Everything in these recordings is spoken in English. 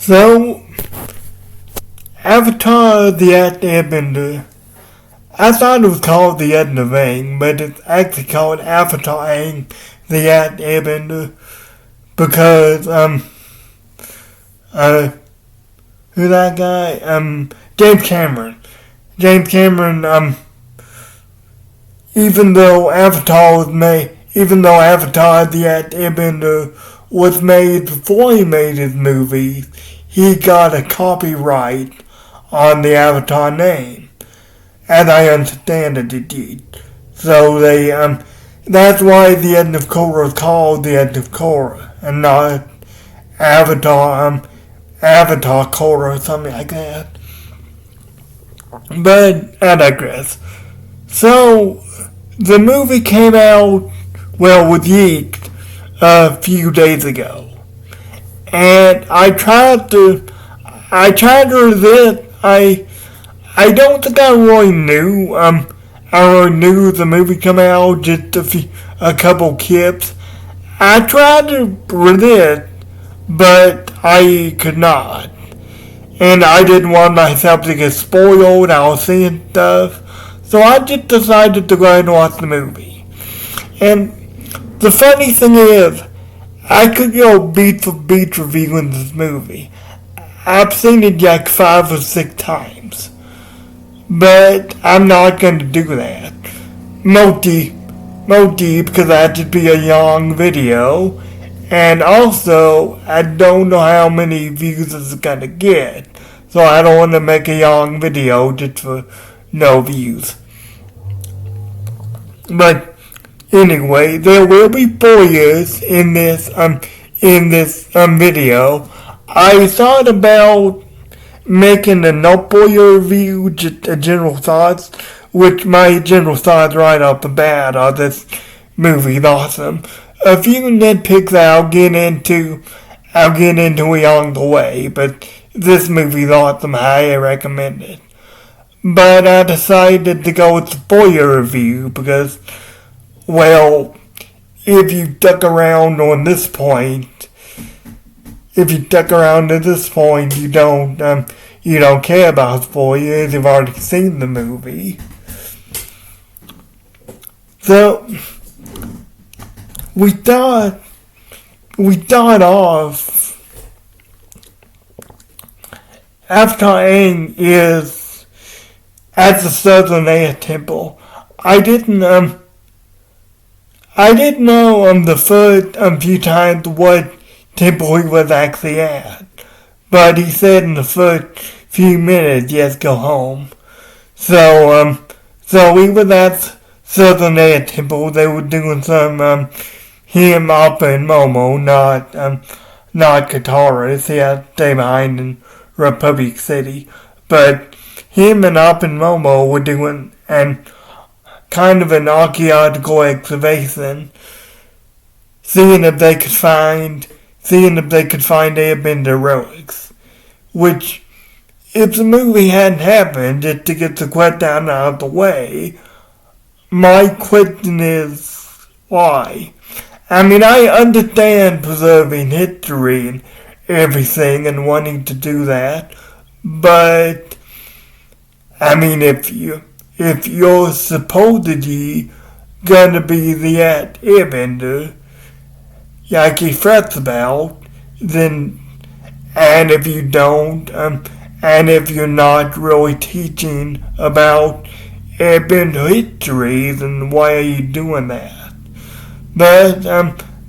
So, Avatar the Airbender. I thought it was called the End of Aang, but it's actually called Avatar Aang the Airbender because who's that guy? James Cameron. James Cameron. Even though Avatar the Airbender was made before he made his movies, he got a copyright on the Avatar name. As I understand it, it did. So that's why the end of Korra is called the end of Korra, and not Avatar Korra or something like that. But I digress. So, the movie came out, was leaked a few days ago. And I tried to resist. I don't think I really knew. I already knew the movie come out, just a couple clips. I tried to resist, but I could not. And I didn't want myself to get spoiled. I was seeing stuff. So I just decided to go ahead and watch the movie. And the funny thing is, I could go beat for beat reviewing this movie. I've seen it like 5 or 6 times. But I'm not going to do that. Mostly because that would be a long video. And also, I don't know how many views it's going to get. So I don't want to make a long video just for no views. But anyway, there will be spoilers in this video. I thought about making a no spoiler review, just a general thoughts, which my general thoughts right off the bat are this movie is awesome. A few nitpicks I'll get into along the way, but this movie is awesome. I highly recommend it. But I decided to go with the spoiler review because, well, if you stuck around on this point, you don't care about spoilers. You've already seen the movie. So we start off. Avatar Aang is at the Southern Air Temple. I didn't know the first few times what temple he was actually at. But he said in the first few minutes, yes, go home. So we were at Southern Air Temple. They were doing some him, Appa, and Momo, not guitarists. He had to stay behind in Republic City. But him and Appa and Momo were doing kind of an archaeological excavation, seeing if they could find Airbender relics. Which, if the movie hadn't happened, just to get the question out of the way, my question is, why? I mean, I understand preserving history and everything and wanting to do that, but, I mean, if you're supposedly gonna be the Airbender, like he frets about, then, and if you don't, and if you're not really teaching about Airbender history, then why are you doing that? But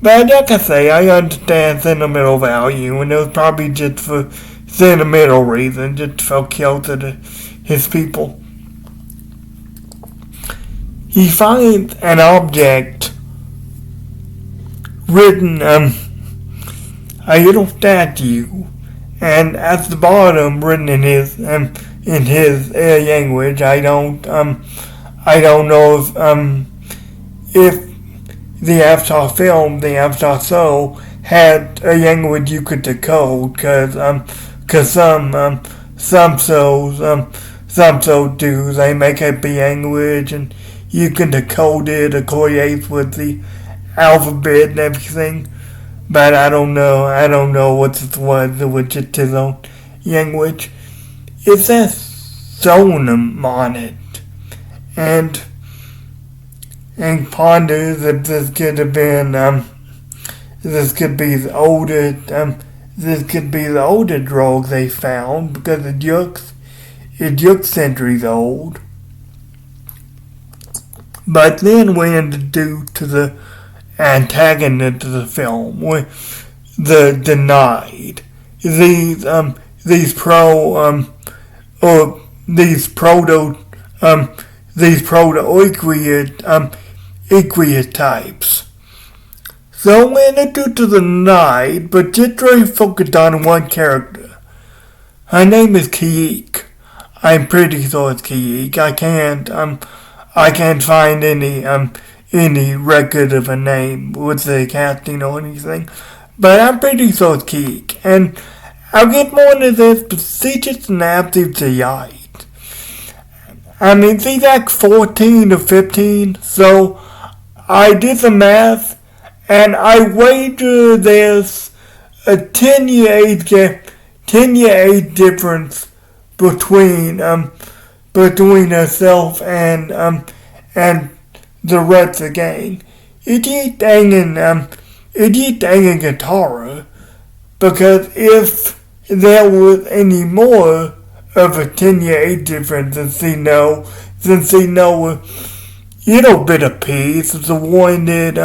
like I say, I understand sentimental value, and it was probably just for sentimental reasons, just to feel closer to his people. He finds an object written, a little statue, and at the bottom, written in his language. I don't know if the Avatar film, the Avatar show, had a language you could decode, cause some shows do. They make up a language and you can decode it, it correlates with the alphabet and everything. but I don't know what it was, which is his own language. It says Sonam on it, and ponders if this could have been, this could be the older drug they found, because it looks centuries old. But then we're introduced to the antagonist of the film, the denied. These proto types. So we're introduced to the denied, but just very focused on one character. Her name is Kiik. I'm pretty sure it's Kiik. I can't find any record of a name with the casting or anything, but I'm pretty sure it's Kiik. And I'll get more into this, but she's just an absolute delight. I mean, she's like 14 or 15, so I did the math, and I wager there's a 10-year age difference between herself and the rest of the gang. It ain't Aang and Katara, because if there was any more of a 10-year age difference, since they know a little bit of peace, it's a one that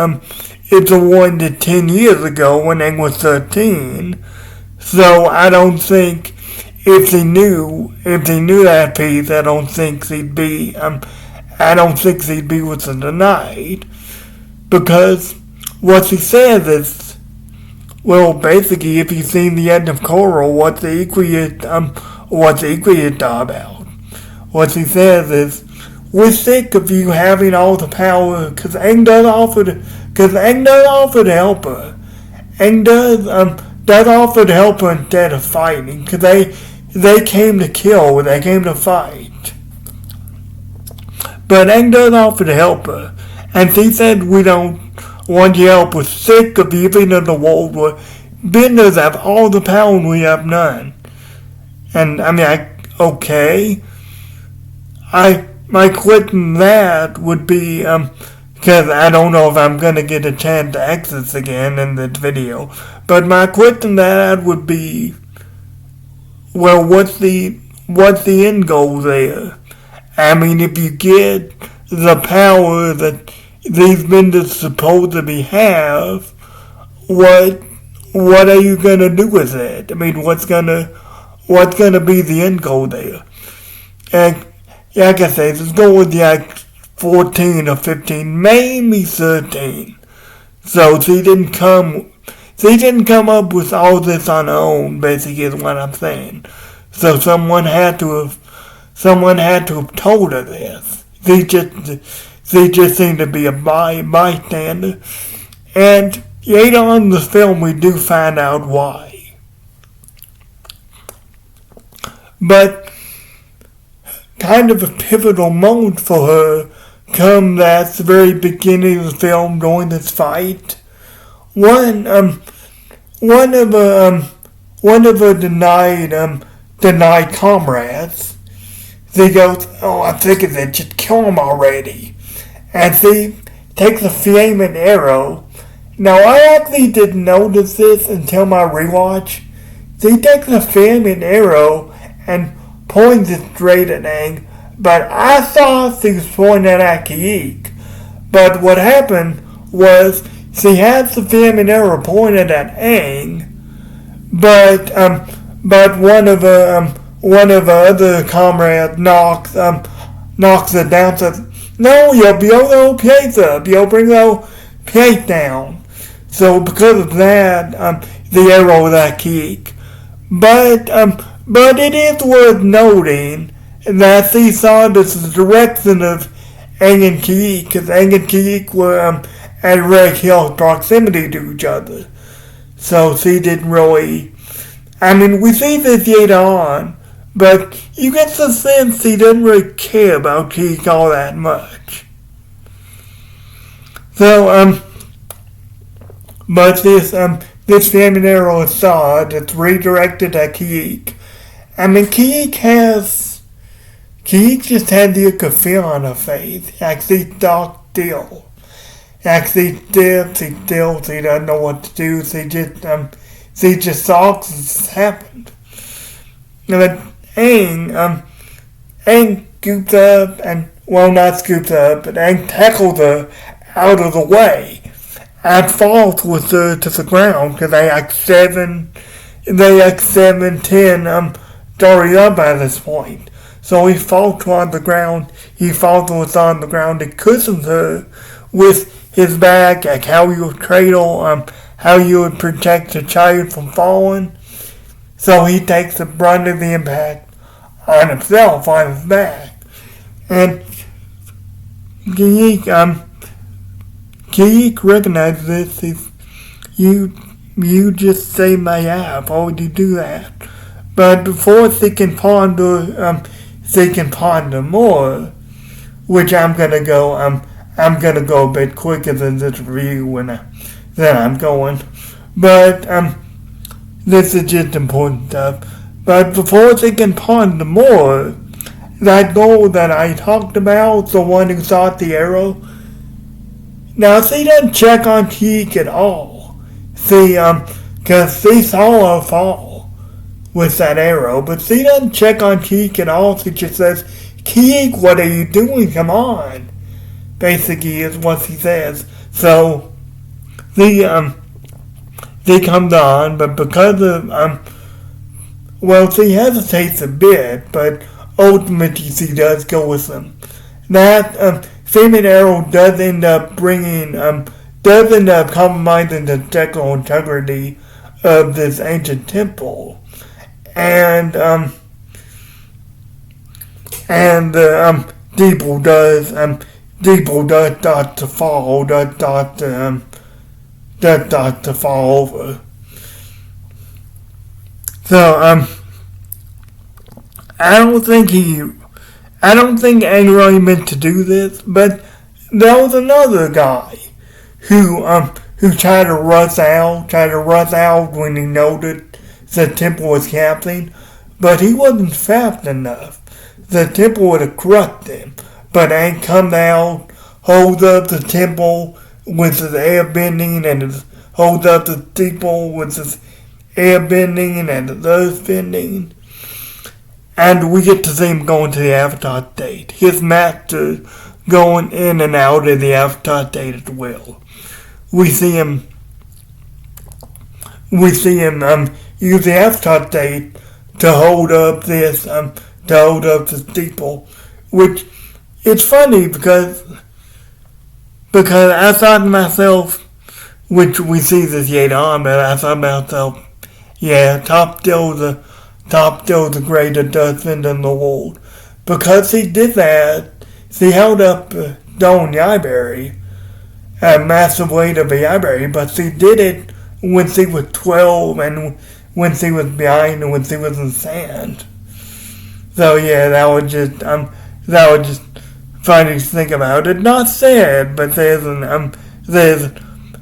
10 years ago when Aang was 13. So I don't think if they knew that piece, I don't think they'd be with the denied, because what she says is, well, basically, if you've seen the end of Coral, what's the equity about? What she says is, we're sick of you having all the power, because Aang does offer to help her. Aang does offer to help her instead of fighting, because they came to kill, they came to fight. But Aang does offer to help her, and she said, we don't want your help, we're sick of living in a world where benders have all the power and we have none. And I mean, okay. My question that would be, because I don't know if I'm going to get a chance to exit again in this video, but my question that would be, well, what's the end goal there? I mean, if you get the power that these vendors supposedly have, what are you gonna do with it? I mean, what's gonna be the end goal there? And like I say, let's go with like 14 or 15, maybe 13. So she didn't come up with all this on her own, basically is what I'm saying. So someone had to have told her this. They just seem to be a bystander. And later on in the film, we do find out why. But kind of a pivotal moment for her comes at the very beginning of the film during this fight. One of her denied comrades, they goes, oh, I'm sick of it, just kill him already. And she takes a flaming arrow. Now, I actually didn't notice this until my rewatch. She takes a flaming arrow and points it straight at Aang, but I thought she was pointing at Kiik. But what happened was she had the flaming arrow pointed at Aang, but one of her other comrades knocks it down. Says, "No, you'll bring the plate down." So because of that, the arrow was at Kiik. But it is worth noting that she saw this as the direction of Aang and Kiik, because Aang and Kiik were at very close proximity to each other. So she didn't really, I mean, we see this later on, but you get the sense she didn't really care about Kiik all that much. So, but this flaming arrow is thawed. It's redirected at Kiik. I mean, Kiik just had the look of fear on her face. Like she's dark still. Like she's still, she doesn't know what to do. She just thought this happened. But Aang scoops up and, well, not scoops up, but Aang tackles her out of the way and falls with her to the ground because they like 7, 10 stories up by this point. So he falls on the ground, on the ground and cushions her with his back, like how you would cradle, how you would protect a child from falling. So he takes the brunt of the impact on himself, on his back. And Kiik recognizes this. You just saved my ass. Why would you do that? But before she can ponder more, which I'm gonna go a bit quicker than this review than I'm going. But this is just important stuff. But before she can ponder more, that goal that I talked about, the one who shot the arrow, now she doesn't check on Kiik at all. Cause she saw her fall with that arrow, but she doesn't check on Kiik at all. She just says, Kiik, what are you doing? Come on. Basically is what she says. So, she comes on, but because of, she hesitates a bit, but ultimately she does go with them. That, flaming arrow does end up compromising the technical integrity of this ancient temple. And Deeple does start to fall, does start to fall over. So, I don't think Aang really meant to do this, but there was another guy who tried to rush out when he noted the temple was capturing, but he wasn't fast enough. The temple would have crushed him, but Aang comes out, holds up the temple with his air bending, and holds up the steeple with his air bending and his earth bending. And we get to see him going to the Avatar state. His master going in and out of the Avatar state at will. We see him use the Avatar state to hold up the steeple, which it's funny because I thought to myself, which we see this later on, but I thought to myself, yeah, Top still the greatest earthbender in the world. Because he did that, he held up Stone Yaiberry, a massive weight of a Yaiberry, but he did it when he was 12 and when he was behind and when he was in sand. So yeah, that was just funny to think about. It's not sad, but there's an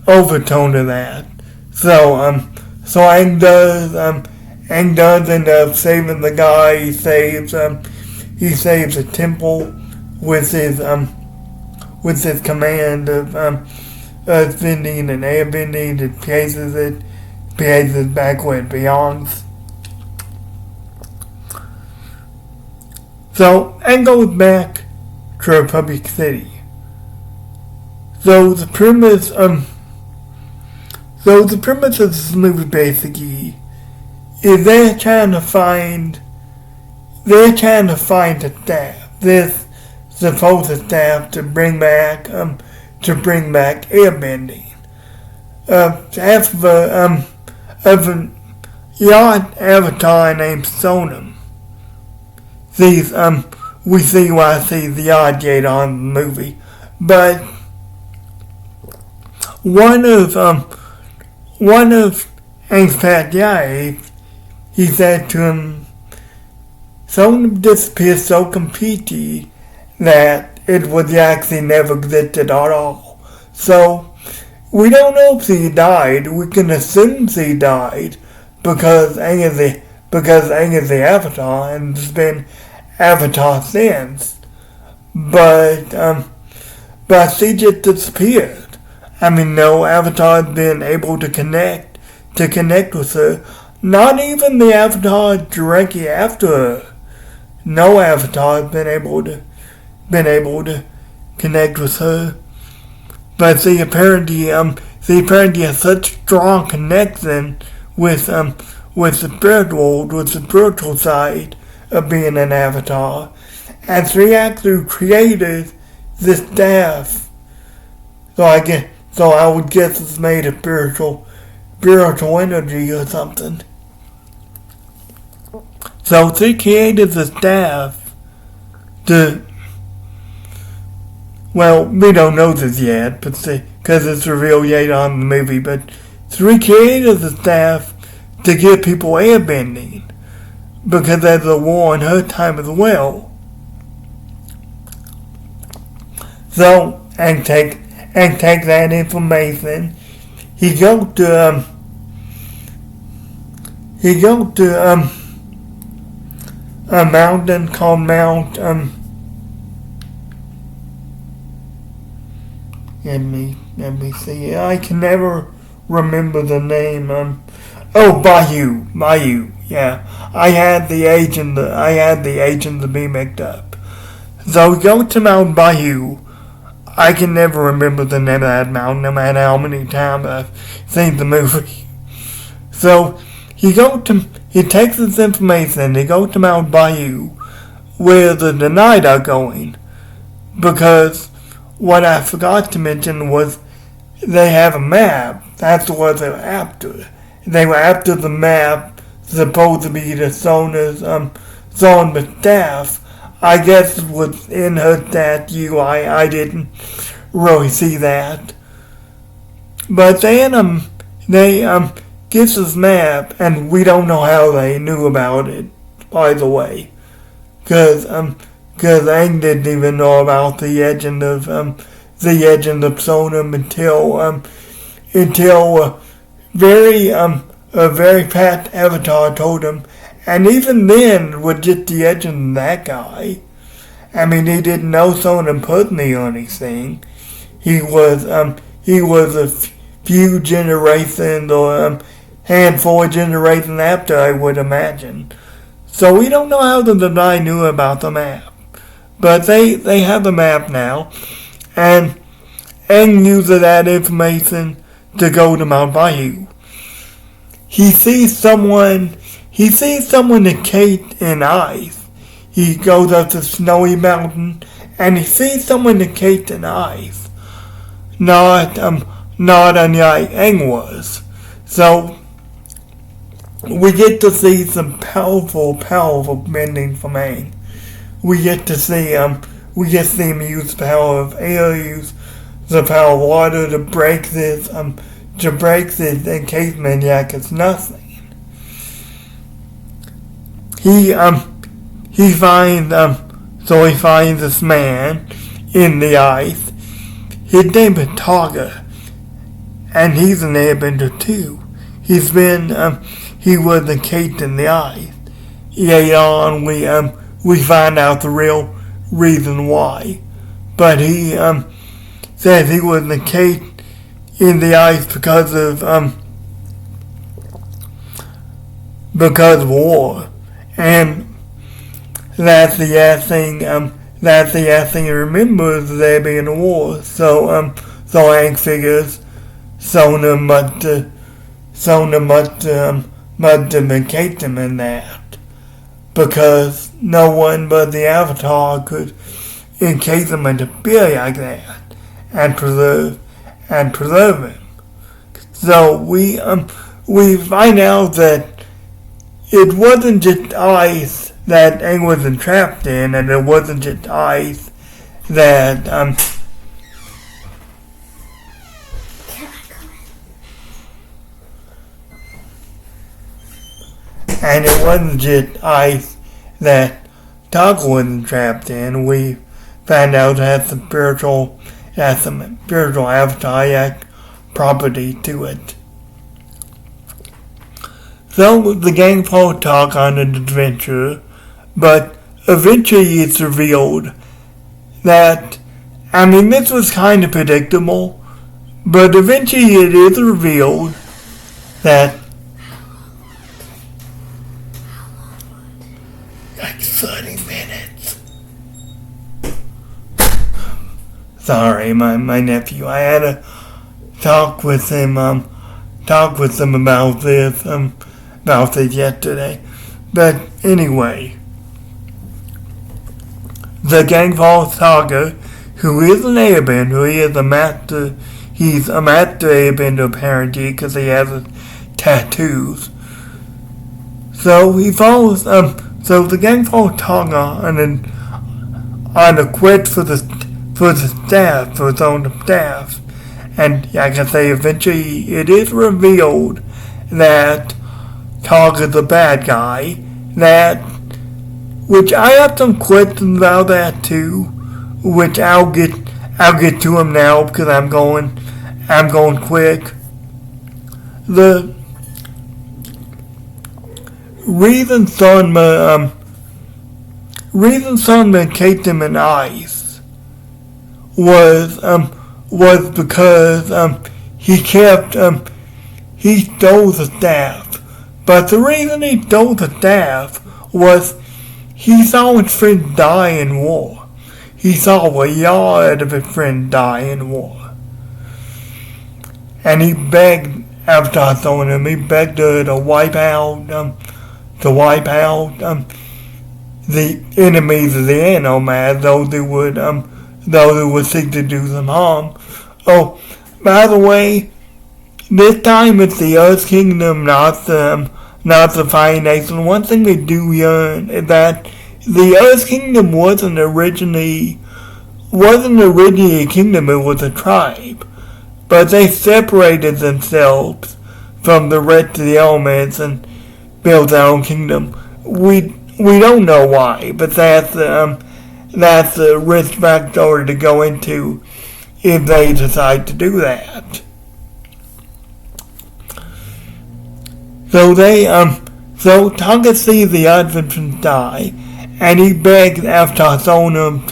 overtone to that. So Aang does end up saving the guy. He saves the temple with his command of earth bending and air bending. It places it back where it belongs. So Aang goes back to Republic City. So the premise of this movie basically is they're trying to find a staff, this supposed staff to bring back airbending. Half of an yacht avatar named Sonam. We see why I see the yacht gate on the movie, but one of Aang's past guys, he said to him, Sonam disappeared so completely that it was actually never existed at all. So we don't know if he died. We can assume he died because Aang is the Avatar and has been Avatar since. But she just disappeared. I mean, no Avatar has been able to connect with her. Not even the Avatar directly after her. No Avatar has been able to connect with her. But they apparently has such strong connection with the spiritual side of being an Avatar, and she actually created this staff. So I would guess it's made of spiritual energy or something. So she created the staff to. Well, we don't know this yet, but because it's revealed later on in the movie, but she created the staff to give people airbending, because there's a war in her time as well. So, and take that information. He goes to a mountain called Mount Let me see. I can never remember the name. Bayou. Yeah, I had the agent to be mixed up. So we go to Mount Bayou. I can never remember the name of that mountain, no matter how many times I've seen the movie. So he takes this information. He goes to Mount Bayou, where the Denied are going, because what I forgot to mention was they have a map. That's what they were after. They were after the map, supposed to be the Sona's staff. I guess it was in her statue. I didn't really see that. But then they get this map, and we don't know how they knew about it, by the way. Because Aang didn't even know about the legend of Sonam until a very fat Avatar told him, and even then with just the legend of that guy. I mean, he didn't know Sonam personally or anything. He was a few generations or handful of generations after, I would imagine. So we don't know how the Denai knew about the map. But they have the map now, and Aang uses that information to go to Mount Bayou. He sees someone encased in ice. He goes up the snowy mountain, and he sees someone encased in ice. Not unlike Aang was. So we get to see some powerful bending from Aang. We get to see him use the power of air, use the power of water to break this encasement like it's nothing. He finds this man in the ice. His name is Targa, and he's an airbender too. He was encased in the ice. Later on, we find out the real reason why. But he says he was encased in the ice because of war. And that's the last thing he remembers, there being a war. So Aang figures Sona must have encased him in that. Because no one but the Avatar could encase him in a beer like that and preserve him. So we find out that it wasn't just ice that Aang was entrapped in, and it wasn't just ice that and it wasn't just ice that Taka was entrapped in. We found out that some spiritual avatar like property to it. So the gang fall talk on an adventure, but eventually it's revealed that, this was kind of predictable, but eventually it is revealed that like 30 minutes. Sorry, my nephew. I had to talk with him about this yesterday. But anyway, the Gangfall Saga, who is an airbender, he's a master airbender apparently because he has tattoos. So he follows, so the gang falls Saga on a quest for the staff, for his own staff. And like I say, eventually it is revealed that Togga's a bad guy, which I have some questions about that too, which I'll get to them now because I'm going quick. The reason Sunma encased him in ice was because he stole the staff. But the reason he stole the staff was he saw his friend die in war. He saw a yard of his friend die in war. And he begged, after throwing him, he begged her to wipe out the enemies of the Anomads, those who would seek to do them harm. Oh, by the way, this time it's the Earth Kingdom, not the Fire Nation. One thing we do learn is that the Earth Kingdom wasn't originally a kingdom, it was a tribe. But they separated themselves from the rest of the elements and built their own kingdom. We don't know why, but that's a risk factor to go into if they decide to do that. So Tonga sees the Adventurers die, and he begs after throwing them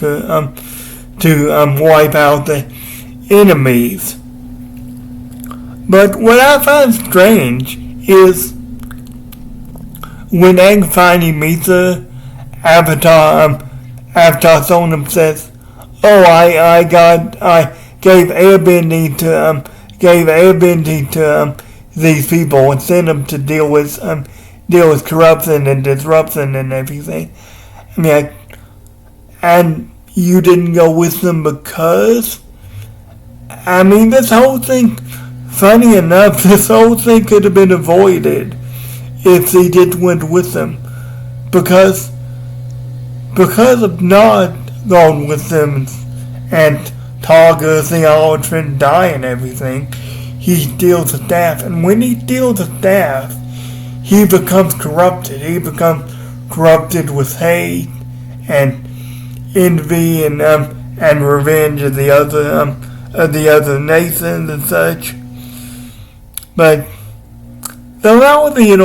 to wipe out the enemies. But what I find strange is when Aang finally meets her, Avatar Sonam says, "Oh, I gave airbending to these people and sent them to deal with corruption and disruption and everything." And you didn't go with them because, this whole thing. Funny enough, this whole thing could have been avoided if he just went with them. Because of not going with them and Togga, the Aldrin die and everything, he steals the staff. And when he steals the staff, he becomes corrupted. He becomes corrupted with hate and envy and revenge of the other nations and such. But so that was a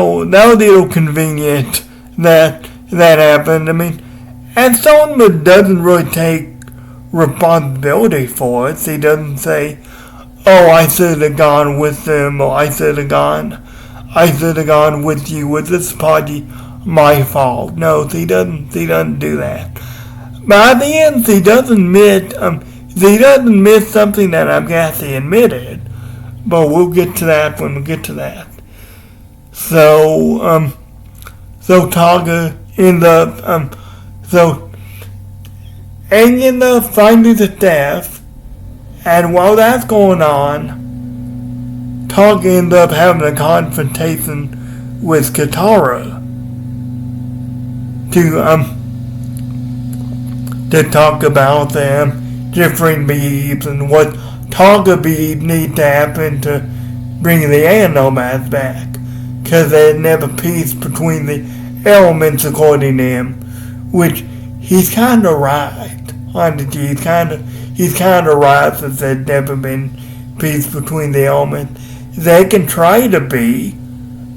little convenient that happened. And Sonma doesn't really take responsibility for it. He doesn't say, "Oh, I should have gone with them," or "I should have gone with you. Was this party my fault?" No, he doesn't do that. But at the end, he does admit something that I'm guessing he admitted. But we'll get to that when we get to that. So Togga ends up, Aang ends up finding the staff, and while that's going on, Togga ends up having a confrontation with Katara to talk about them differing beliefs and what Togga believes needs to happen to bring the Anomads back, because there's never peace between the elements according to him, which he's kind of right. Honestly, he's kind of right that there's never been peace between the elements. They can try to be,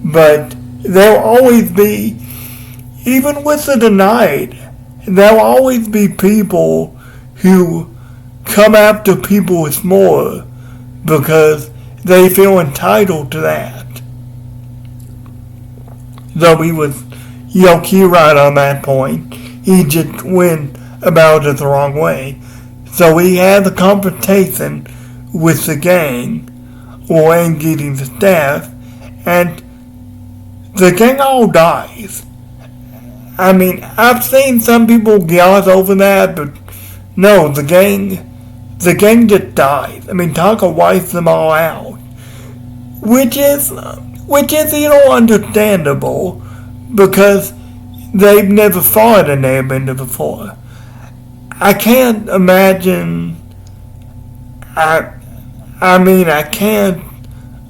but there'll always be, even with the denied, there'll always be people who come after people with more because they feel entitled to that. Though he was key right on that point, he just went about it the wrong way. So he had the confrontation with the gang, or Aang getting the staff, and the gang all dies. I mean, I've seen some people gloss over that, but no, the gang just dies. I mean, Taka wipes them all out, which is understandable because they've never fought an Airbender before. I can't imagine. I can't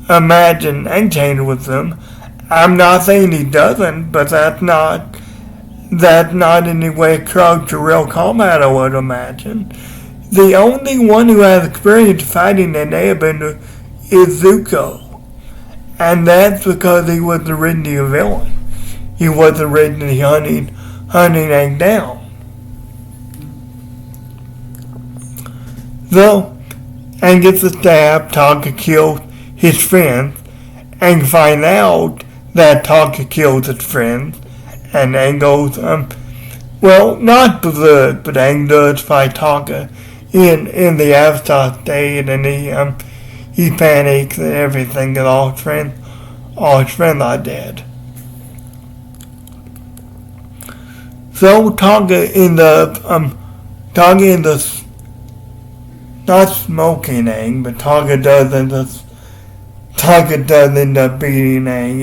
imagine Aang with them. I'm not saying he doesn't, but that's not in any way close to real combat, I would imagine. The only one who has experience fighting an Airbender is Zuko. And that's because he was originally a villain. He was originally hunting Aang down. So, Aang gets the staff, Taka kills his friends, Aang finds out that Taka kills his friends, and Aang goes, not berserk, but Aang does fight Taka in the Avatar state, and he panics and everything, and all his friends are dead. So Taka ends up not smoking Aang, but Taka does end up beating Aang,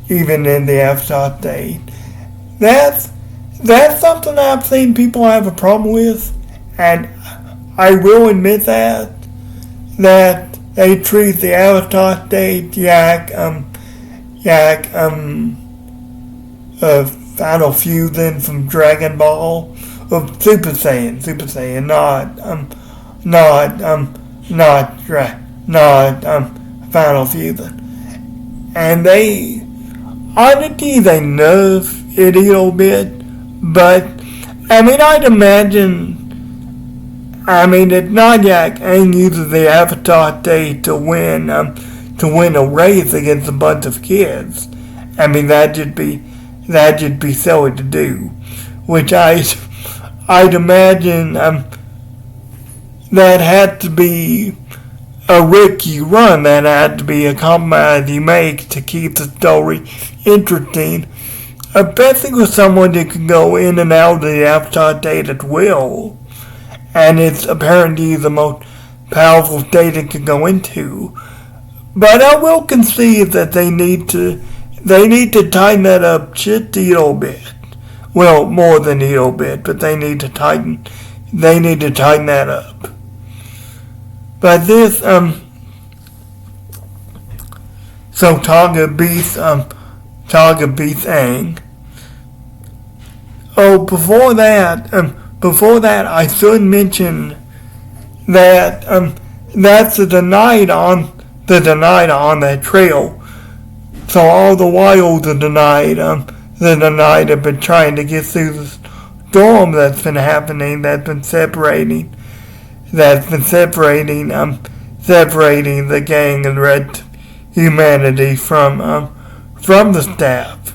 even in the Avatar state. That's something I've seen people have a problem with, and I will admit that they treat the Avatar state Final Fusion from Dragon Ball, of Super Saiyan, not Final Fusion, and they nerf it a little bit, but I'd imagine. It's not like Aang uses the Avatar state to win a race against a bunch of kids. That'd just be silly to do, which I'd imagine that had to be a risk you run, that had to be a compromise you make to keep the story interesting, especially with someone that can go in and out of the Avatar state at will, and it's apparently the most powerful state it can go into. But I will concede that they need to tighten that up just a little bit. Well, more than a little bit, but they need to tighten that up. But this, so Taka beats Aang. Oh, before that, I should mention that that's the denied on that trail. So all the while the denied have been trying to get through the storm that's been happening, that's been separating the gang and red humanity from the staff.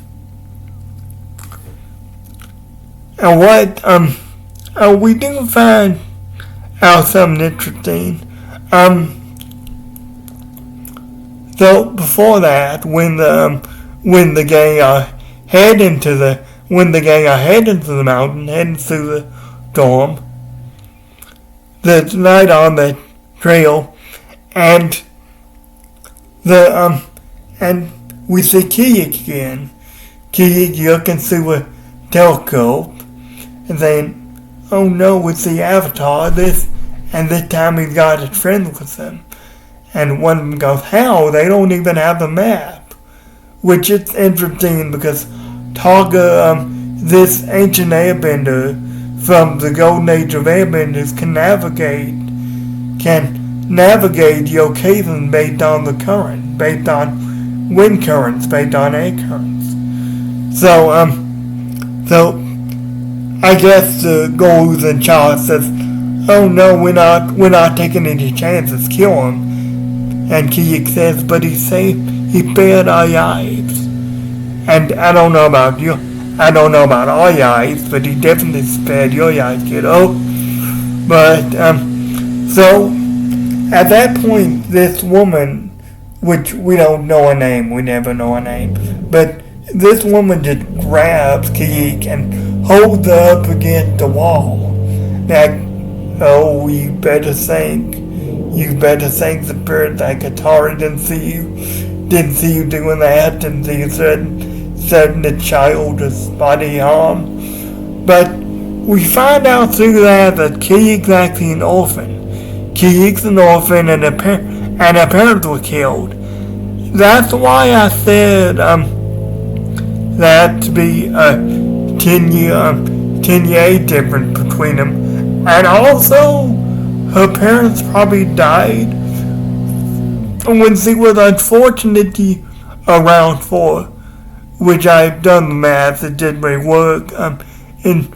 And what we do find out something interesting. So before that, when the gang are heading to the mountain, heading through the storm, the night on the trail, and we see Kiyik again. Kiyik looking through a telescope and saying, "Oh no, it's the Avatar." This time he's got his friends with him. And one of them goes, "How? They don't even have a map." Which is interesting because Taka, this ancient airbender from the golden age of airbenders, can navigate the occasion based on the current, based on wind currents, based on air currents. So I guess the goes in charge says, "Oh no, we're not taking any chances. Kill him." And Kiyik says, "But he spared our lives." And I don't know about you. I don't know about our lives, but he definitely spared your lives, kiddo. But so at that point, this woman, which we don't know her name, we never know her name, but this woman just grabs Kiyik and holds her up against the wall. Like, "Oh, you better think the spirit that Katara didn't see you doing that, didn't see you setting the child as body harm." But we find out through that Kiyik's actually an orphan. Kiyik's an orphan and her parents were killed. That's why I said that to be a 10-year age difference between them. And also, her parents probably died when she was unfortunately around 4, which I've done the math, it didn't really work in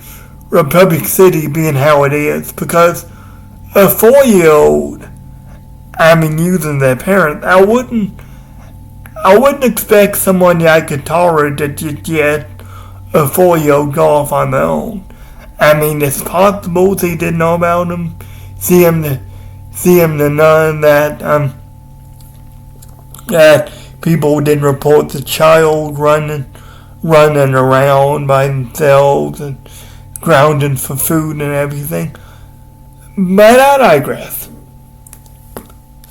Republic City being how it is, because a 4-year-old, using their parents, I wouldn't expect someone like Katara to just get a 4-year-old go off on their own. It's possible they didn't know about him. See him to none that people didn't report the child running around by themselves and grounding for food and everything. But I digress.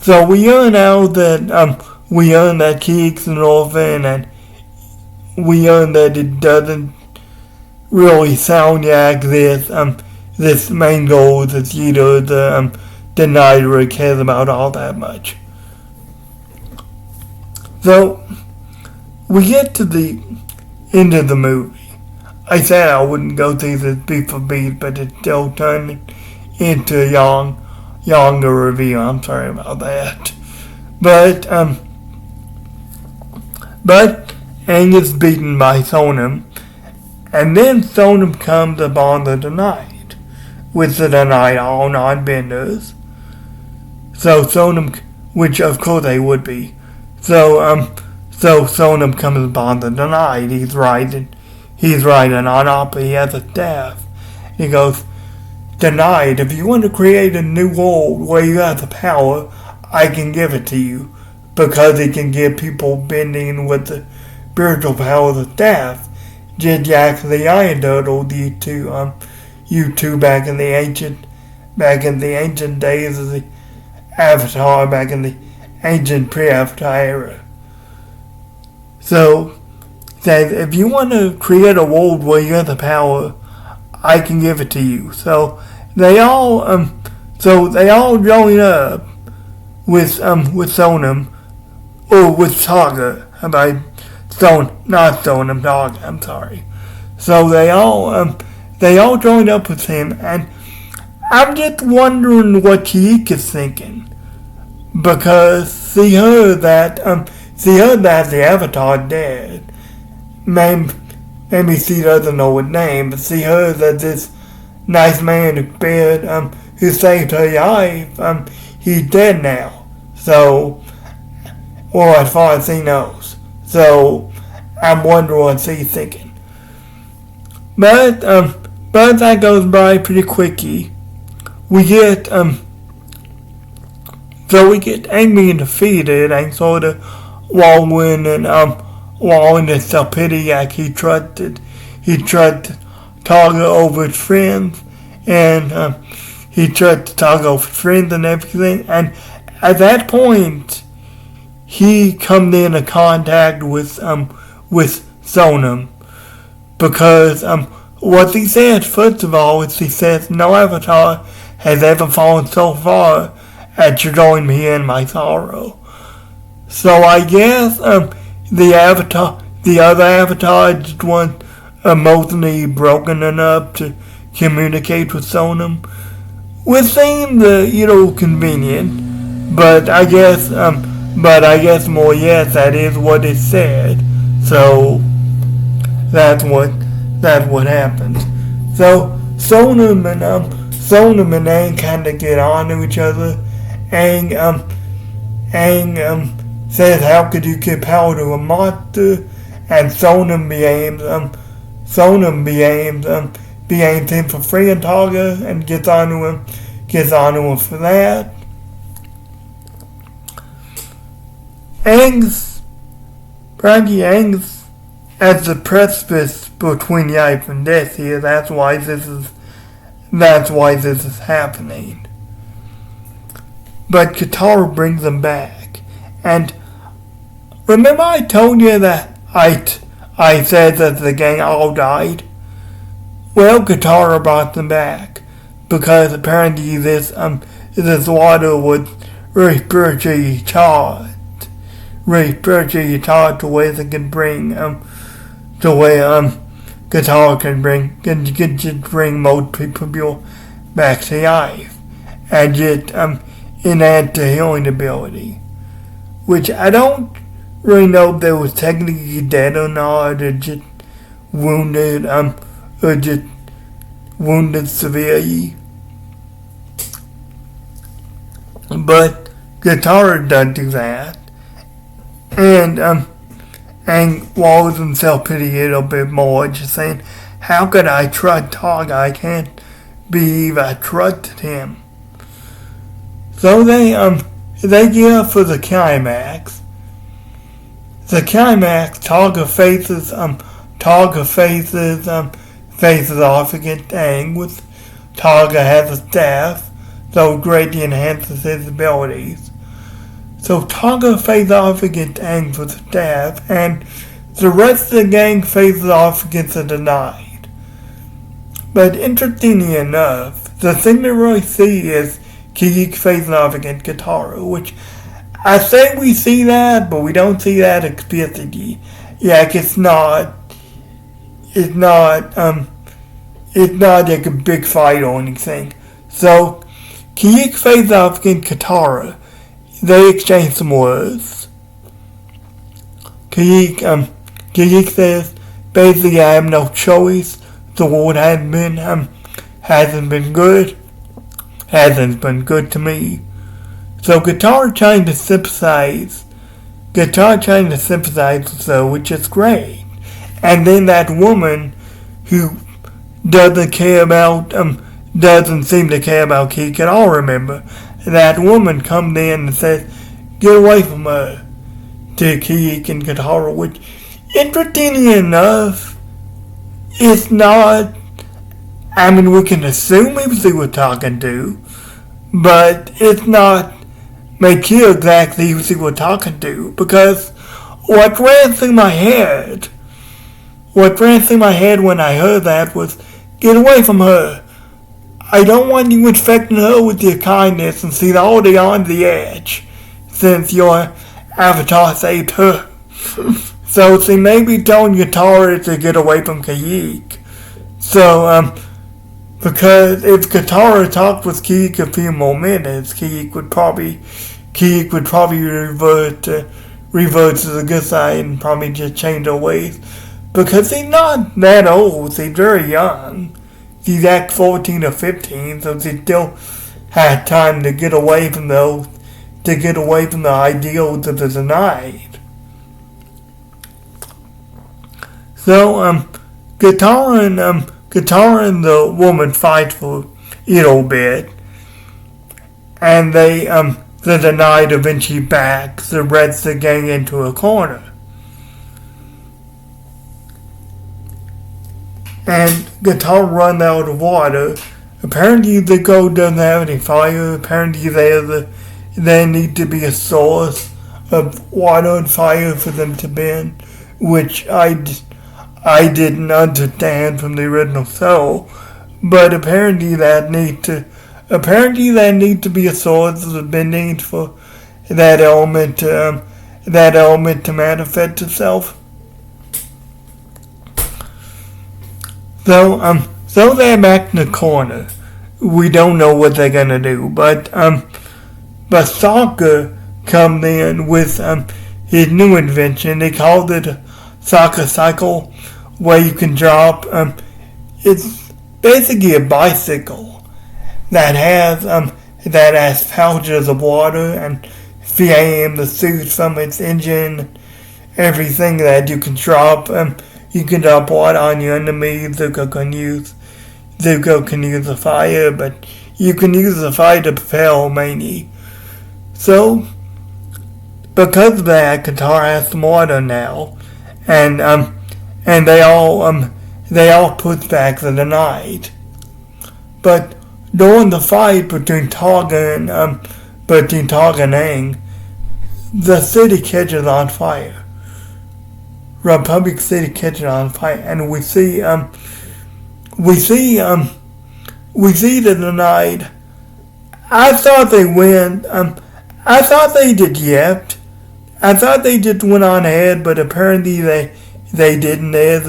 So we learn now that Kiyik's an orphan, and we learn that it doesn't really sound like this main goal that either the Knight really cares about all that much. So we get to the end of the movie. I said I wouldn't go through this beat for beat, but it still turned into a longer review. I'm sorry about that. But Aang is beaten by Sonam, and then Sonam comes upon the Knight, with the Knight all non-benders. So Sonam, which of course they would be. So Sonam comes upon the Knight. He's riding on up. He has a staff. He goes, "The Knight, if you want to create a new world where you have the power, I can give it to you, because it can give people bending with the spiritual power of the staff, just like the Iron Turtle you two back in the ancient days of the Avatar, back in the ancient pre-Avatar era." So, says, if you want to create a world where you have the power, I can give it to you. So they all join up with Sonam, or with Saga, not Sonam, Saga, I'm sorry. So they all joined up with him, and I'm just wondering what Kiyik is thinking, because she heard that the Avatar dead. Maybe she doesn't know his name, but she heard that this nice man who saved her life, he's dead now. So, or as far as he knows. So, I'm wondering what she's thinking. But that goes by pretty quickly. We get Aang being defeated, and sort of wallowing in self-pity, like he trusted Targa over his friends, and he trusted Targa over his friends and everything, and at that point, he comes into contact with Sonam, because what he says, first of all, is he says, "No Avatar has ever fallen so far as to join me in my sorrow." So I guess the other Avatar just wasn't emotionally broken enough to communicate with Sonam, which seemed convenient. but I guess more yes, that is what it said. So that's what happened. So Sonam and Aang kind of get on to each other. Aang says, "How could you give power to a monster?" And Sonam behames him for free and Targa and gets onto him for that. Aang's at the precipice between life and death here. That's why this is happening. But Katara brings him back. And remember I told you that I said that the gang all died? Well, Katara brought them back. Because apparently this water was spiritually charged. To where they can bring to where Katara can bring most people back to life. And just enhance the healing ability. Which I don't really know if they was technically dead or not, or just wounded severely. But Katara doesn't do that. And walls himself pretty a little bit more, just saying, how could I trust Targa? I can't believe I trusted him. So they get up for the climax. The climax, Targa faces off against Aang with Targa has a staff, so greatly enhances his abilities. So Targa faces off against Aang with the staff, and the rest of the gang faces off against the Denied. But interestingly enough, the thing to really see is Kiik facing off against Katara, which I say we see that, but we don't see that explicitly. Like it's not like a big fight or anything. So Kiik faces off against Katara. They exchange some words. Kiik says, basically I have no choice. The world hasn't been good to me. So Katara trying to sympathize with her, which is great. And then that woman who doesn't seem to care about Kiik at all, remember, that woman comes in and says, get away from her, to Kiik and Katara, which, interestingly enough, it's not, I mean, we can assume it was who we're talking to, but it's not make clear exactly who we're talking to, because what ran through my head when I heard that was, get away from her. I don't want you infecting her with your kindness and see already on the edge, since your avatar saved her. So she may be telling Katara to get away from Kiik. So, because if Katara talked with Kiik a few more minutes, Kiik would probably revert to the good side and probably just change her ways. Because he's not that old, he's very young. He's at 14 or 15, so he still had time to get away from the ideals of the Denied. So, Katara and the woman fight for a little bit, and the Denied eventually backs the rest of the gang into a corner. And Katara run out of water. Apparently the goat doesn't have any fire. Apparently there need to be a source of water and fire for them to bend, which I didn't understand from the original show. But apparently there need to be a source of bending for that element to manifest itself. So they're back in the corner. We don't know what they're gonna do, but But Sokka comes in with his new invention. They called it a Sokka cycle, where you can drop. It's basically a bicycle that has pouches of water and flame to soothe from its engine. Everything that you can drop. You can drop water on your enemy. Zuko can use the fire, but you can use the fire to propel mainly. So, because of that, Katara has some water now, and they all push back to the night. But during the fight between Togga and Aang, the city catches on fire. Republic City catches on fire, and we see that the night. I thought they win. I thought they did yet. I thought they just went on ahead, but apparently they didn't. There's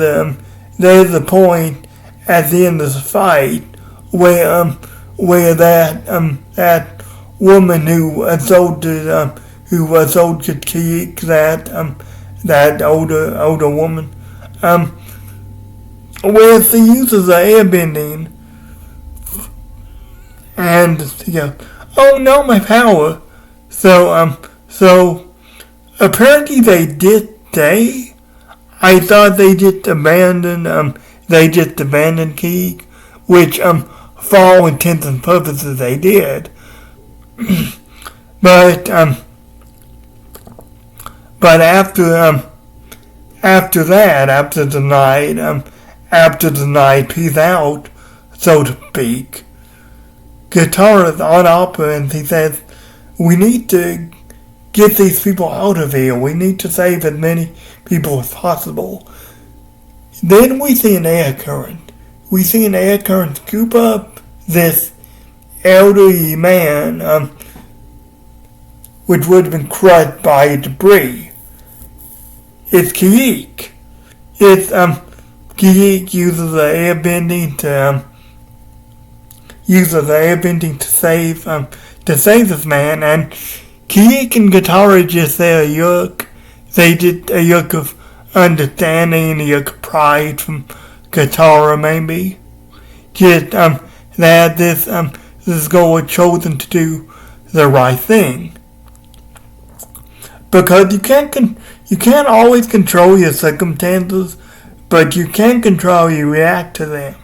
a point at the end of the fight where that woman who assaulted Kiik, that older woman, where she uses the airbending, and she goes, "Oh no, my power!" So apparently they did. I thought they just abandoned Kiik, which for all intents and purposes they did. But after the night peace out, so to speak, Katara's on Appa and he says, "We need to get these people out of here. We need to save as many people as possible." Then we see an air current. We see an air current scoop up this elderly man, which would have been crushed by debris. It's Kiik. Kiik uses the airbending to save this man, and Kiik and Katara just say a yuck. They did a yuck of understanding, a yuck of pride from Katara, maybe. Just that this girl was chosen to do the right thing. Because you can't always control your circumstances, but you can control how you react to them.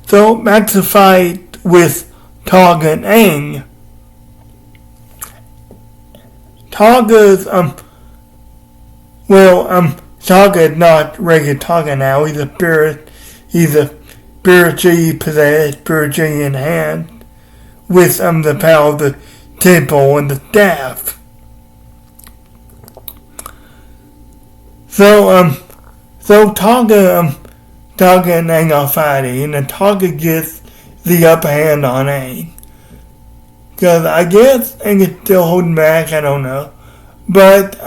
So back to the fight with Togga and Aang. Togga's Togga is not regular Togga now. He's a spiritually possessed, spiritually enhanced, with the power of the temple and the staff. So Togga and Aang are fighting, and Togga gets the upper hand on Aang. Because I guess Aang is still holding back, I don't know. But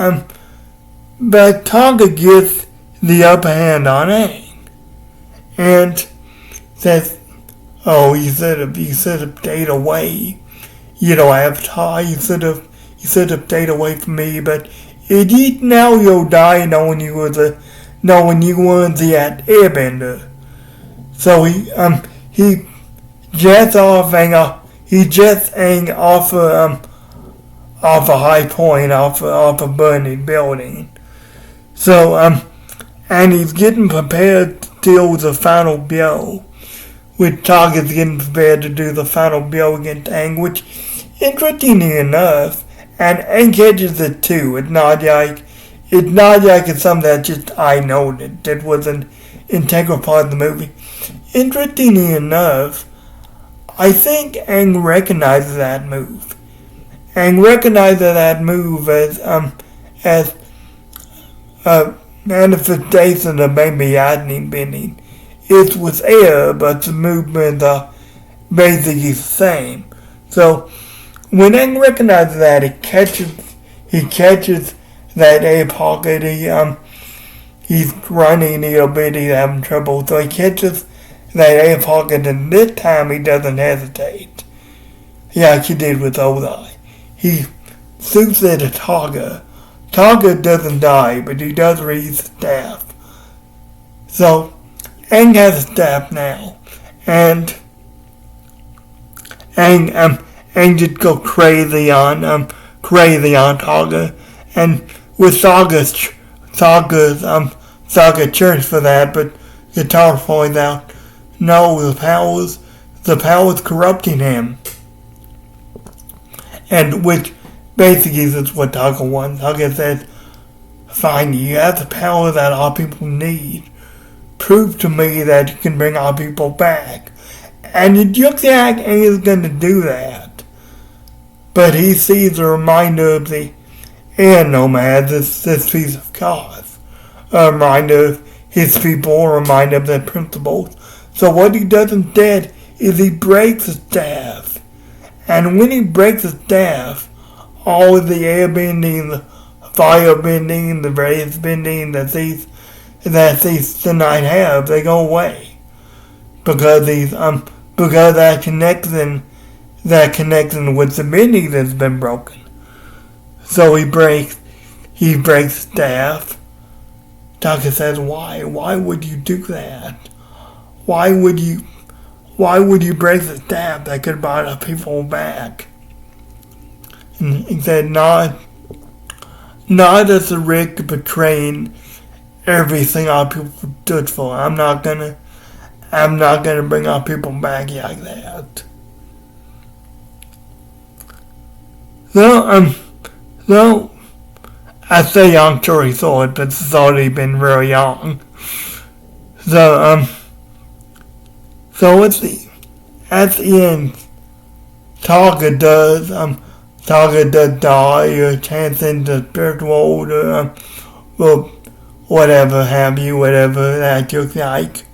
Togga gets the upper hand on Aang. And says, "Oh, you should have stayed away. You know, Avatar, you should have stayed away from me, but now you'll die knowing you were the Airbender." So he jets Aang off a high point, off a burning building. So and he's getting prepared to deal the final blow. With Togga's getting prepared to do the final blow against Aang, which, interestingly enough, and Aang catches it too. It's not like it's something that just I noted. That was an integral part of the movie. Interestingly enough, I think Aang recognizes that move. Aang recognizes that move as a manifestation of maybe lightning bending. It was air, but the movements are basically the same. So when Aang recognizes that, he catches that air pocket. He's running a little bit. He's having trouble, so he catches that air pocket, and this time he doesn't hesitate. like he did with Ozai. He suits it to Taga. Taga doesn't die, but he does raise the staff. So, Aang has a staff now, and Aang just go crazy on Taga, and with Saga cheers for that, but Guitar points out, no, the power's corrupting him, and which basically is what Taga wants. Taga says, fine, you have the power that our people need. Prove to me that you can bring our people back. And it looks like Aang is going to do that. But he sees a reminder of the air nomad, this piece of cause. A reminder of his people, a reminder of their principles. So what he does instead is he breaks the staff. And when he breaks the staff, all of the airbending, the firebending, the various bending that these tonight have, they go away. Because that connection with the bending has been broken. So he breaks staff. Taka says, why? Why would you do that? Why would you break the staff that could bring our people back? And he said, not as a risk betraying everything our people stood for. I'm not gonna bring our people back like that. So I say young story sword, but it's already been very young. So at the end, Taga does die or transcend the spiritual world or whatever have you, whatever that looks like.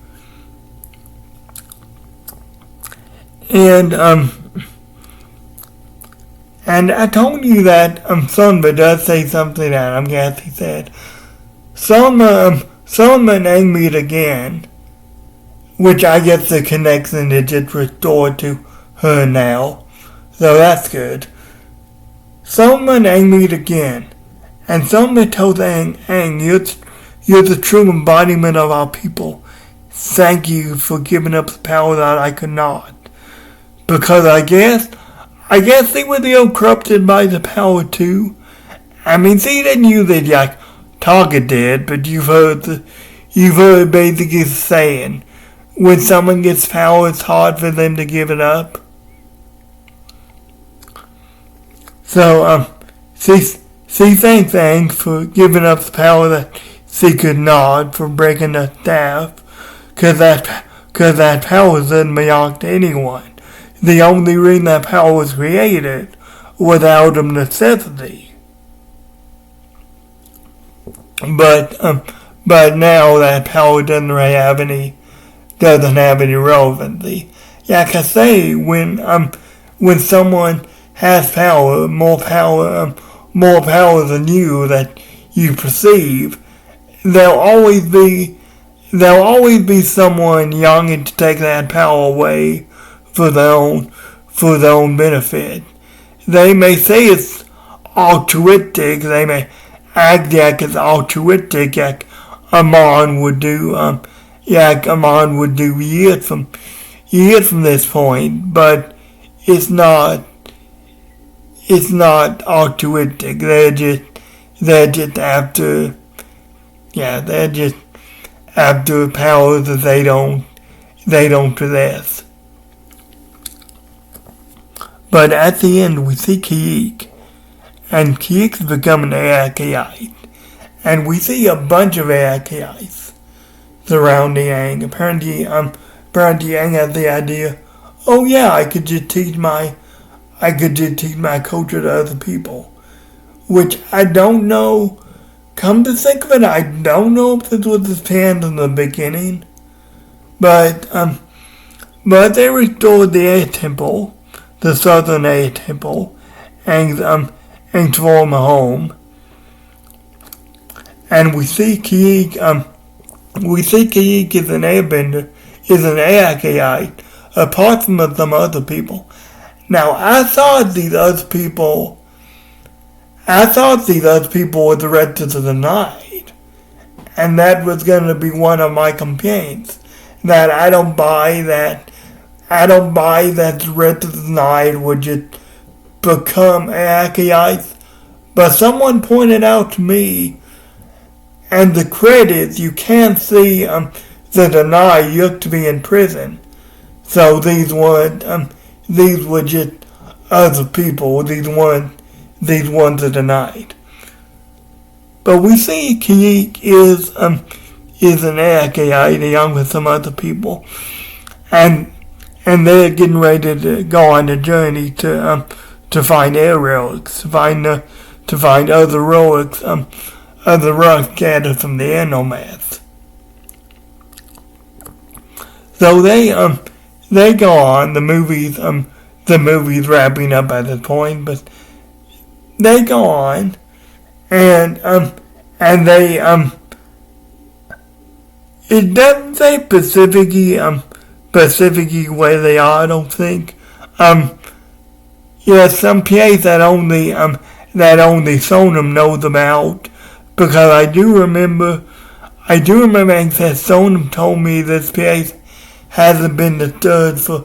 And I told you that Sunba does say something that I'm guessing he said. Sunba and Aang meet again, which I guess the connection is just restored to her now, so that's good. Sunba and Aang meet again, and Sunba tells Aang, you're the true embodiment of our people. Thank you for giving up the power that I could not. Because I guess they were the old corrupted by the power too. I mean, they didn't use it like Taga did, but you've heard basically saying, when someone gets power, it's hard for them to give it up. So, she thanks Aang for giving up the power that she could not, for breaking the staff, cause that power doesn't belong to anyone. The only reason that power was created was out of necessity. But now that power doesn't have any relevancy. Like I say, when someone has power, more power than you that you perceive, there'll always be someone longing to take that power away for their own benefit. They may say it's altruistic, they may act like it's altruistic, like Amon would do years from this point, but it's not altruistic. They're just after powers that they don't possess. But at the end, we see Kiik, and Kiik's become an Aakite, and we see a bunch of Aakites surrounding Aang. Apparently Aang has the idea, oh yeah, I could just teach my culture to other people, which I don't know. Come to think of it, I don't know if this was his plan in the beginning, but they restored the Air Temple. The Southern Air Temple, Aang's former home, and we see Kiik is an Airbender, is an Aakite, apart from some other people. Now, I thought these other people were the rest of the night. And that was going to be one of my complaints. That I don't buy that the rest of the night would just become Akiite. But someone pointed out to me, and the credits, you can't see the Denai used to be in prison. So these were just other people. These weren't the night. But we see Kiik is an Akiite along with some other people, and they're getting ready to go on a journey to find air relics, to find other relics, other rocks gathered from the air nomads. So they go on. The movie's wrapping up at this point, but they go on, and they it doesn't say specifically where they are. I don't think. Some place that only Sonam knows about, because I do remember that Sonam told me this place hasn't been disturbed for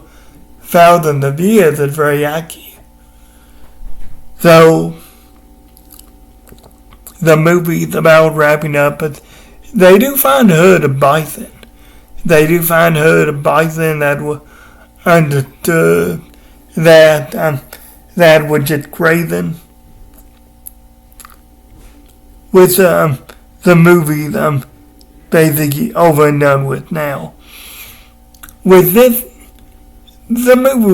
thousands of years. It's very accurate. So the movie's about wrapping up, but they do find a herd of bison. That were understood that were just grazing. Which the movie's basically over and done with now. With this, the movie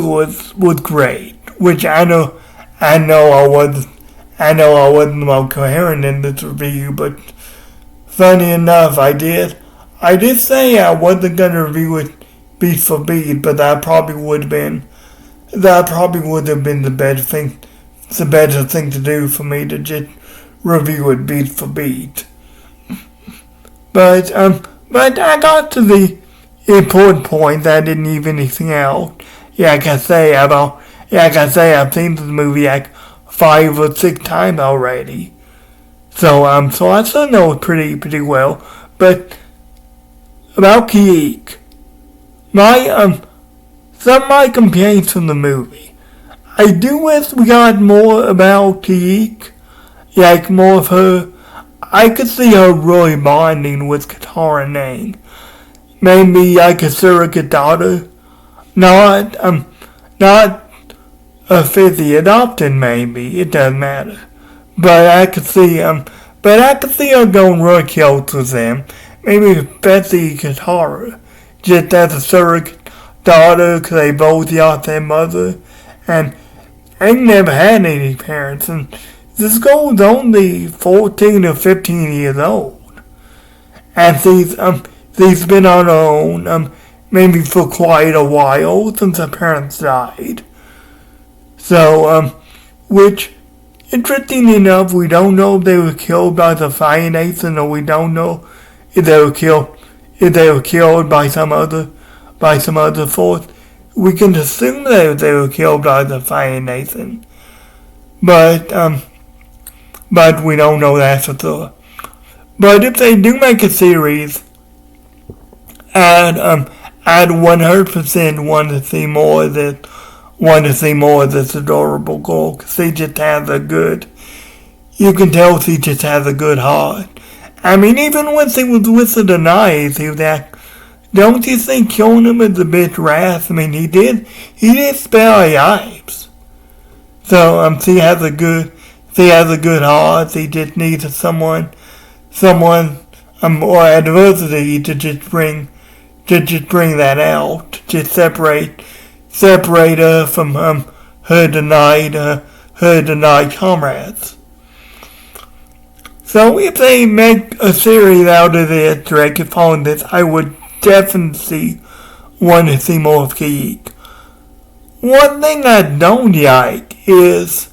was great, which I know I wasn't more coherent in this review, but funny enough, I did say I wasn't gonna review it beat for beat, but that probably would have been the better thing to do for me, to just review it beat for beat. But I got to the important point that I didn't leave anything out. Like I say, I've seen this movie like 5 or 6 times already. So I still know it pretty well. But about Kiik, some of my complaints from the movie, I do wish we got more about Kiik, like more of her. I could see her really bonding with Katara and Aang. Maybe like a surrogate daughter, not officially adopted. Maybe it doesn't matter, but I could see her going really close with them. Maybe especially Katara, just as a surrogate daughter, because they both lost their mother, and Aang never had any parents, and this girl's only 14 or 15 years old, and she's been on her own, maybe for quite a while since her parents died. So, which, interestingly enough, we don't know if they were killed by the Fire Nation, or we don't know if they were killed by some other force. We can assume that they were killed by the Fire Nation, but we don't know that for sure. But if they do make a series, I'd 100% want to see more of this adorable girl, because she just has you can tell she just has a good heart. I mean, even when she was with the Denai, he was like, don't you think killing him is a bit rash? I mean, he did spare our lives. So, she has a good heart. She just needs someone, or adversity to just bring that out, just separate her from her denied comrades. So if they make a series out of this, directed following this, I would definitely want to see more of Kiik. One thing I don't like is,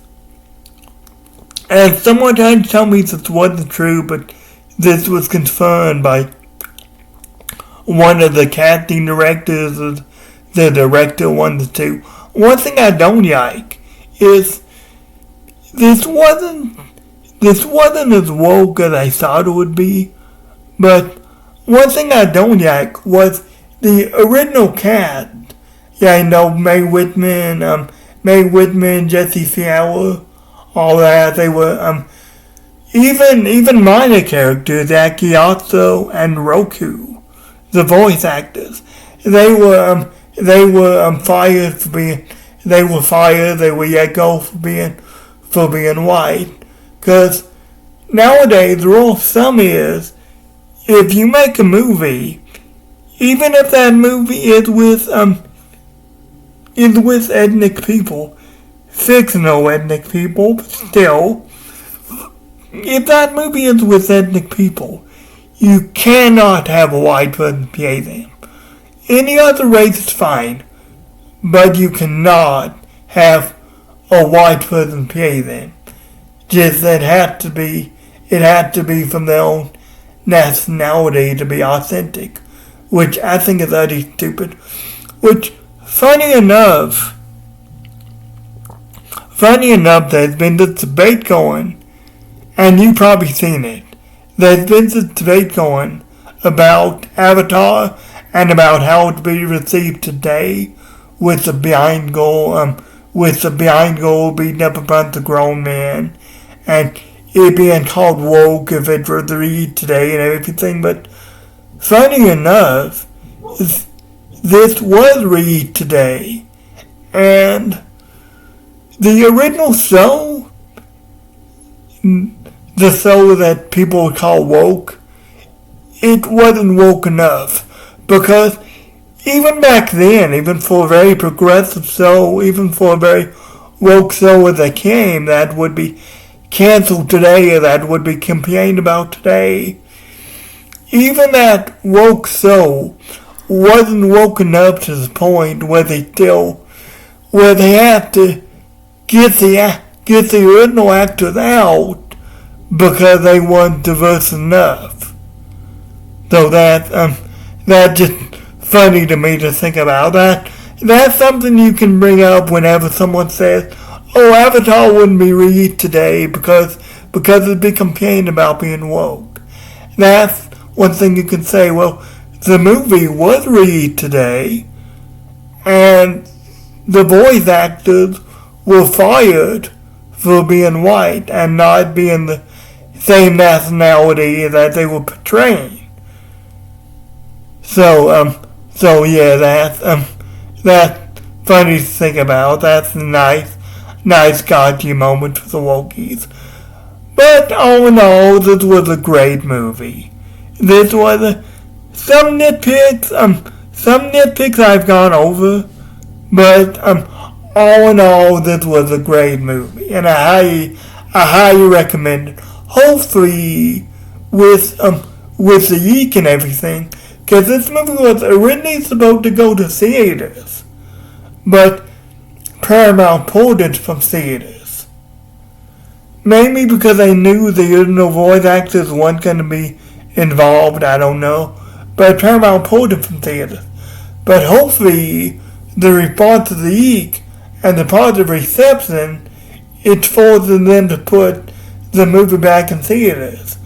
and someone tried to tell me this wasn't true, but this was confirmed by one of the casting directors, the director wanted to one thing I don't like is this wasn't as woke as I thought it would be. But one thing I don't like was the original cast. Yeah, I know Mae Whitman, Jesse Fiala, all that. They were even minor characters, Akiyasu and Roku, the voice actors. They were fired for being. They were fired. They were let go for being white. Cause nowadays the rule of thumb is, if you make a movie, even if that movie is with ethnic people, fictional ethnic people, but still, if that movie is with ethnic people, you cannot have a white person play them. Any other race is fine, but you cannot have a white person play them. Just it had to be from their own nationality to be authentic, which I think is utterly stupid. Which, funny enough, there's been this debate going, and you've probably seen it. There's been this debate going about Avatar and about how it's being received today, with the blind girl beating up a bunch of grown men, and it being called woke if it were to read today and everything. But funny enough, this was read today, and the original show, the show that people call woke, it wasn't woke enough, because even back then, even for a very progressive show, even for a very woke show as it came, that would be canceled today, or that would be complained about today, even that woke show wasn't woke enough to the point where they had to get the original actors out because they weren't diverse enough. So that's just funny to me to think about. That's something you can bring up whenever someone says, "Oh, Avatar wouldn't be read today because it'd be complained about being woke." That's one thing you can say. Well, the movie was read today, and the voice actors were fired for being white and not being the same nationality that they were portraying. So yeah, that's funny to think about. That's a nice gotcha moment for the Wokies. But all in all, this was a great movie. This was some nitpicks I've gone over, but all in all, this was a great movie, and I highly recommend it. Hopefully, with the yeek and everything, because this movie was originally supposed to go to theaters, but Paramount pulled it from theaters. Maybe because they knew the original voice actors weren't going to be involved, I don't know. But Paramount pulled it from theaters. But hopefully, the response to the yeek and the positive reception, it forces them to put the movie back in theaters.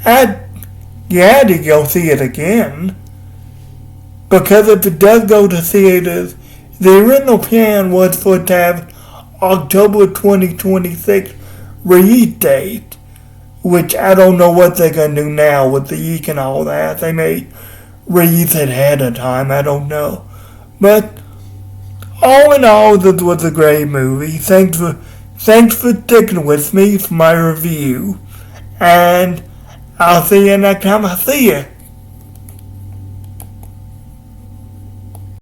You had to go see it again. Because if it does go to theaters, the original plan was for it to have October 2026 release date, which I don't know what they're going to do now with the yeek and all that. They may release it ahead of time, I don't know. But all in all, this was a great movie. Thanks for sticking with me for my review, and I'll see you next time I see you.